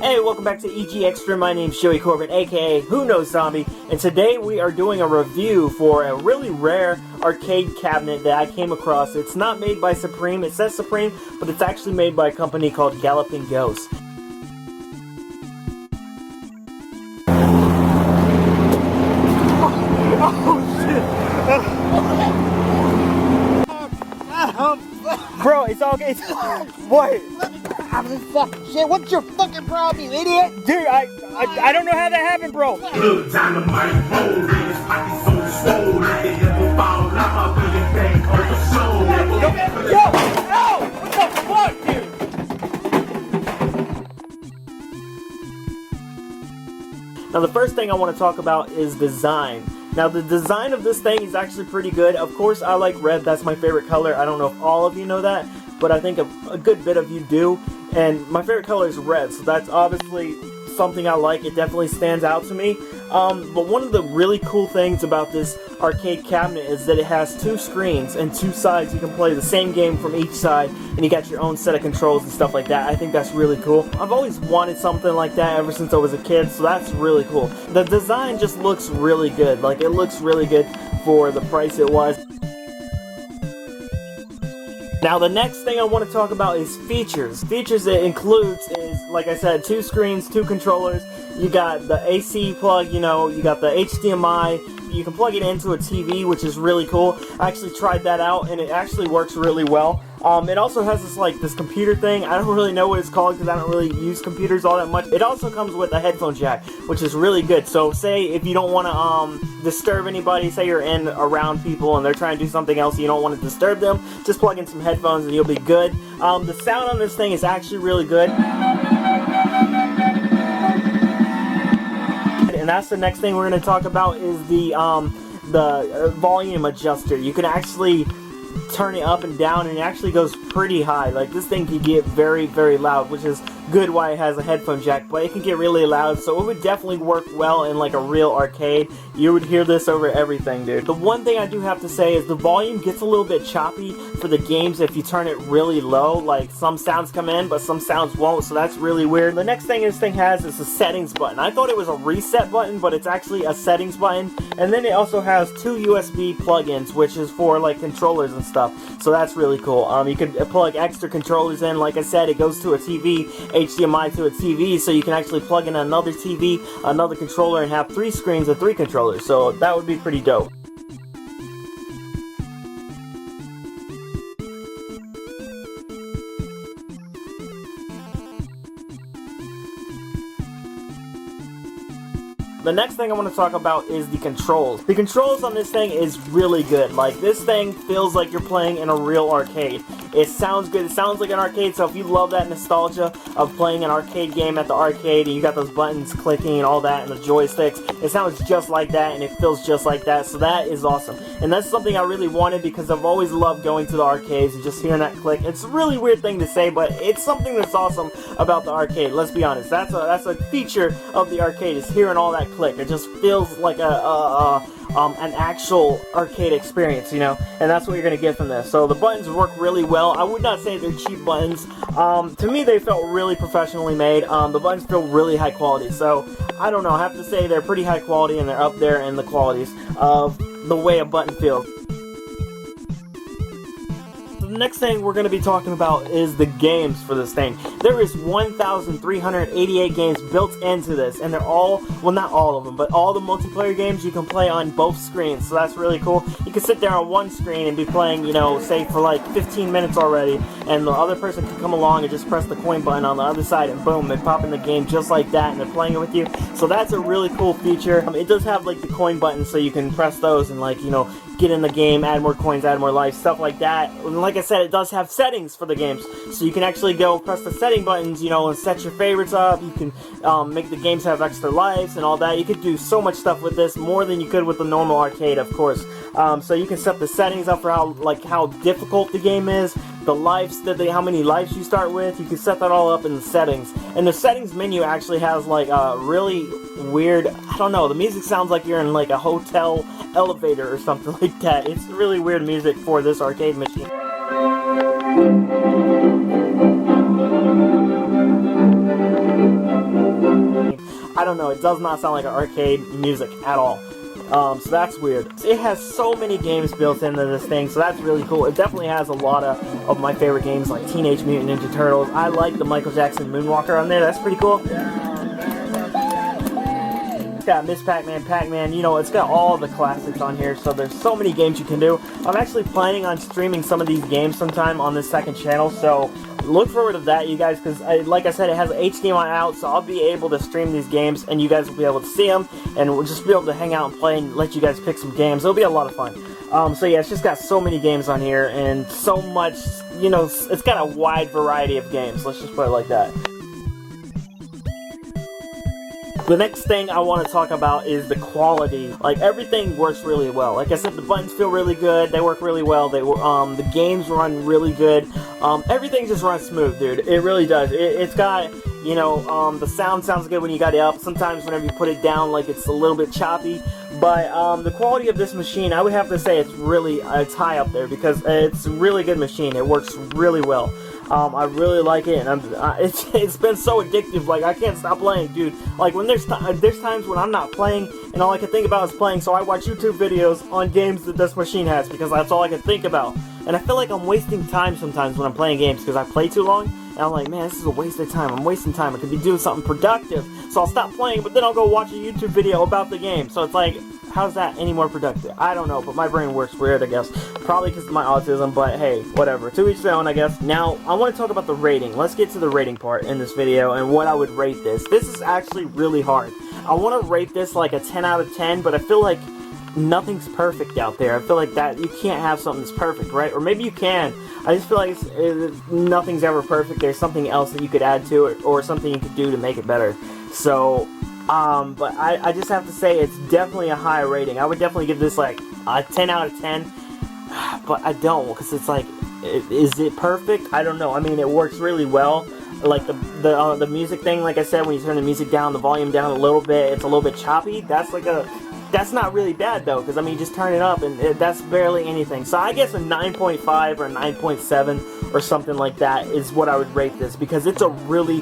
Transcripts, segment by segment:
Hey, welcome back to EG Extra. My name's Joey Corbin, aka Who Knows Zombie, and today we are doing a review for a really rare arcade cabinet that I came across. It's not made by Supreme, it says Supreme, but it's actually made by a company called Galloping. Bro, it's all good. What? I'm in fucking shit. What's your fucking problem, you idiot? Dude, I don't know how that happened, bro. Look, dynamite roll, his pockets so swole, they never fall out, but it ain't on the soul. Yo! Ow! What the fuck, dude? Now, the first thing I want to talk about is design. Now, the design of this thing is actually pretty good. Of course, I like red. That's my favorite color. I don't know if all of you know that, but I think a good bit of you do. And my favorite color is red, so that's obviously something I like. It definitely stands out to me. But one of the really cool things about this arcade cabinet is that it has two screens and two sides. You can play the same game from each side, and you got your own set of controls and stuff like that. I think that's really cool. I've always wanted something like that ever since I was a kid, so that's really cool. The design just looks really good. Like, it looks really good for the price it was. Now, the next thing I want to talk about is features. Features it includes is, like I said, two screens, two controllers. You got the AC plug, you got the HDMI. You can plug it into a TV, which is really cool. I actually tried that out, and it actually works really well. It also has this computer thing. I don't really know what it's called because I don't really use computers all that much. It also comes with a headphone jack, which is really good. So say if you don't want to disturb anybody, say you're around people and they're trying to do something else, and you don't want to disturb them, just plug in some headphones and you'll be good. The sound on this thing is actually really good. And that's the next thing we're going to talk about is the volume adjuster. You can actually turn it up and down, and it actually goes pretty high. Like, this thing can get very, very loud, which is good why it has a headphone jack, but it can get really loud, so it would definitely work well in like a real arcade. You would hear this over everything, dude. The one thing I do have to say is the volume gets a little bit choppy for the games if you turn it really low. Like, some sounds come in, but some sounds won't, so that's really weird. The next thing this thing has is a settings button. I thought it was a reset button, but it's actually a settings button. And then it also has two USB plugins, which is for like controllers and stuff, so that's really cool. You can plug extra controllers in. Like I said, it goes to a TV, HDMI to a TV, so you can actually plug in another TV, another controller, and have three screens and three controllers, so that would be pretty dope. The next thing I want to talk about is the controls. The controls on this thing is really good. Like, this thing feels like you're playing in a real arcade. It sounds good. It sounds like an arcade, so if you love that nostalgia of playing an arcade game at the arcade, and you got those buttons clicking and all that, and the joysticks, it sounds just like that, and it feels just like that, so that is awesome. And that's something I really wanted because I've always loved going to the arcades and just hearing that click. It's a really weird thing to say, but it's something that's awesome about the arcade. Let's be honest. That's a feature of the arcade, is hearing all that click. It just feels like an actual arcade experience, and that's what you're going to get from this. So the buttons work really well. I would not say they're cheap buttons. To me, they felt really professionally made. The buttons feel really high quality, so I don't know. I have to say they're pretty high quality, and they're up there in the qualities of the way a button feels. The next thing we're going to be talking about is the games for this thing. There is 1,388 games built into this, and they're all, well, not all of them, but all the multiplayer games you can play on both screens, so that's really cool. You can sit there on one screen and be playing, say for like 15 minutes already, and the other person can come along and just press the coin button on the other side, and boom, they pop in the game just like that, and they're playing it with you. So that's a really cool feature. It does have like the coin buttons, so you can press those and get in the game, add more coins, add more life, stuff like that. And like I said, it does have settings for the games, so you can actually go press the setting buttons, and set your favorites up. You can make the games have extra lives and all that. You could do so much stuff with this, more than you could with the normal arcade, of course. So you can set the settings up for how difficult the game is, the lives how many lives you start with. You can set that all up in the settings. And the settings menu actually has like a really weird, I don't know, the music sounds like you're in like a hotel elevator or something like that. It's really weird music for this arcade machine. I don't know, it does not sound like an arcade music at all. So that's weird. It has so many games built into this thing, so that's really cool. It definitely has a lot of my favorite games, like Teenage Mutant Ninja Turtles. I like the Michael Jackson Moonwalker on there. That's pretty cool. It's got Miss Pac-Man, Pac-Man, you know, it's got all the classics on here, so there's so many games you can do. I'm actually planning on streaming some of these games sometime on this second channel, so look forward to that, you guys, because like I said, it has HDMI out, so I'll be able to stream these games, and you guys will be able to see them, and we'll just be able to hang out and play and let you guys pick some games. It'll be a lot of fun. So yeah, it's just got so many games on here, and so much, you know, it's got a wide variety of games, let's just put it like that. The next thing I want to talk about is the quality. Like, everything works really well. Like I said, the buttons feel really good. They work really well. The games run really good. Everything just runs smooth, dude. It really does. It's got, you know, the sound sounds good when you got it up. Sometimes whenever you put it down, like, it's a little bit choppy. But the quality of this machine, I would have to say it's high up there, because it's a really good machine. It works really well. I really like it, and it's been so addictive. Like, I can't stop playing, dude. Like, when there's times when I'm not playing, and all I can think about is playing, so I watch YouTube videos on games that this machine has, because that's all I can think about. And I feel like I'm wasting time sometimes when I'm playing games, because I play too long, and I'm like, man, this is a waste of time. I'm wasting time. I could be doing something productive. So I'll stop playing, but then I'll go watch a YouTube video about the game. So it's like, how's that any more productive? I don't know, but my brain works weird, I guess. Probably because of my autism, but hey, whatever. To each their own, I guess. Now, I want to talk about the rating. Let's get to the rating part in this video and what I would rate this. This is actually really hard. I want to rate this like a 10 out of 10, but I feel like nothing's perfect out there. I feel like that you can't have something that's perfect, right? Or maybe you can. I just feel like nothing's ever perfect. There's something else that you could add to it, or something you could do to make it better. So, but I just have to say it's definitely a high rating. I would definitely give this like a 10 out of 10, but I don't, because it's like, is it perfect? I don't know. I mean, it works really well. Like the music thing, like I said, when you turn the music down, the volume down a little bit, it's a little bit choppy. That's not really bad though, because I mean, just turn it up and that's barely anything. So I guess a 9.5 or a 9.7 or something like that is what I would rate this, because it's a really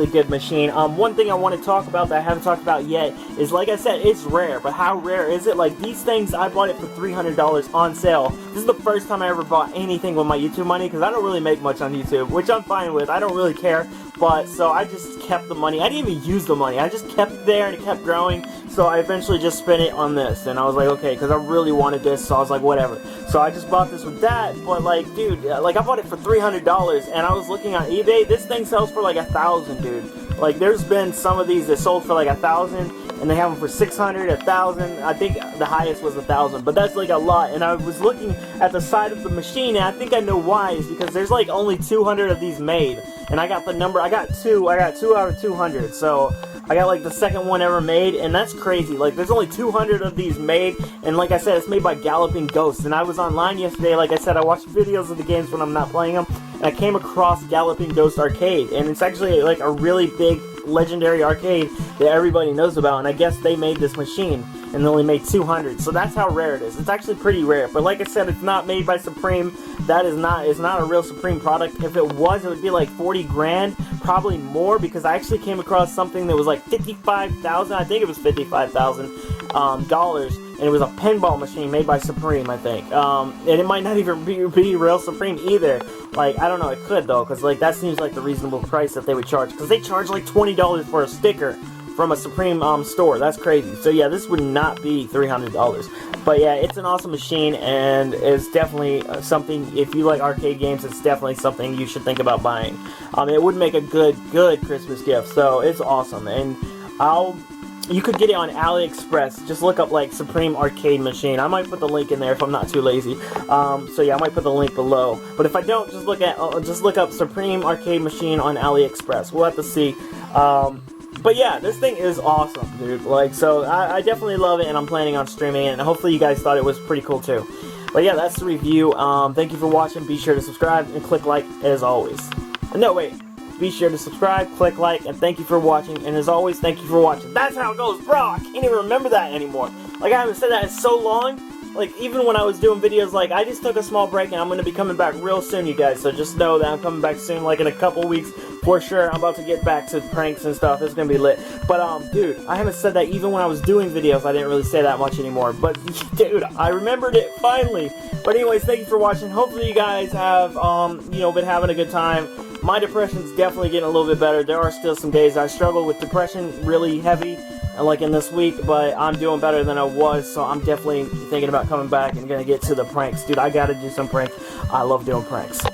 good machine. One thing I want to talk about that I haven't talked about yet is, like I said, it's rare. But how rare is it? Like, these things, I bought it for $300 on sale. This is the first time I ever bought anything with my YouTube money, because I don't really make much on YouTube, which I'm fine with. I don't really care. But, so I just kept the money. I didn't even use the money. I just kept it there, and it kept growing. So I eventually just spent it on this, and I was like, okay, because I really wanted this, so I was like, whatever. So I just bought this with that, but like, dude, like, I bought it for $300, and I was looking on eBay. This thing sells for like $1,000, dude. Like, there's been some of these that sold for like $1,000, and they have them for $600, $1,000. I think the highest was $1,000, but that's like a lot. And I was looking at the side of the machine, and I think I know why. Is because there's like only 200 of these made, and I got the number. I got two out of 200. So I got like the second one ever made, and that's crazy. Like, there's only 200 of these made, and like I said, it's made by Galloping Ghosts. And I was online yesterday, like I said, I watched videos of the games when I'm not playing them, and I came across Galloping Ghost Arcade, and it's actually like a really big legendary arcade that everybody knows about, and I guess they made this machine, and they only made 200, so that's how rare it is. It's actually pretty rare, but like I said, it's not made by Supreme. It's not a real Supreme product. If it was, it would be like 40 grand, probably more, because I actually came across something that was like 55,000, I think it was $55,000 dollars, and it was a pinball machine made by Supreme, I think. And it might not even be real Supreme either. Like, I don't know, it could though, because like, that seems like the reasonable price that they would charge, because they charge like $20 for a sticker from a Supreme store. That's crazy. So yeah, this would not be $300. But yeah, it's an awesome machine, and it's definitely something, if you like arcade games, it's definitely something you should think about buying. It would make a good Christmas gift, so it's awesome. And you could get it on AliExpress. Just look up like Supreme Arcade Machine. I might put the link in there if I'm not too lazy. So yeah, I might put the link below. But if I don't, just look up Supreme Arcade Machine on AliExpress. We'll have to see. But yeah, this thing is awesome, dude. Like, so I definitely love it, and I'm planning on streaming it, and hopefully you guys thought it was pretty cool too. But yeah, that's the review. Thank you for watching. Be sure to subscribe and click like as always. No, wait. Be sure to subscribe, click like, and thank you for watching. And as always, thank you for watching. That's how it goes, bro. I can't even remember that anymore. Like, I haven't said that in so long. Like, even when I was doing videos, like, I just took a small break, and I'm going to be coming back real soon, you guys. So just know that I'm coming back soon, like in a couple weeks. for sure. I'm about to get back to pranks and stuff. It's gonna be lit. But dude, I haven't said that even when I was doing videos. I didn't really say that much anymore. But dude, I remembered it finally. But anyways, thank you for watching. Hopefully you guys have you know, been having a good time. My depression's definitely getting a little bit better. There are still some days I struggle with depression really heavy, like in this week, but I'm doing better than I was, so I'm definitely thinking about coming back and gonna get to the pranks. Dude, I gotta do some pranks. I love doing pranks.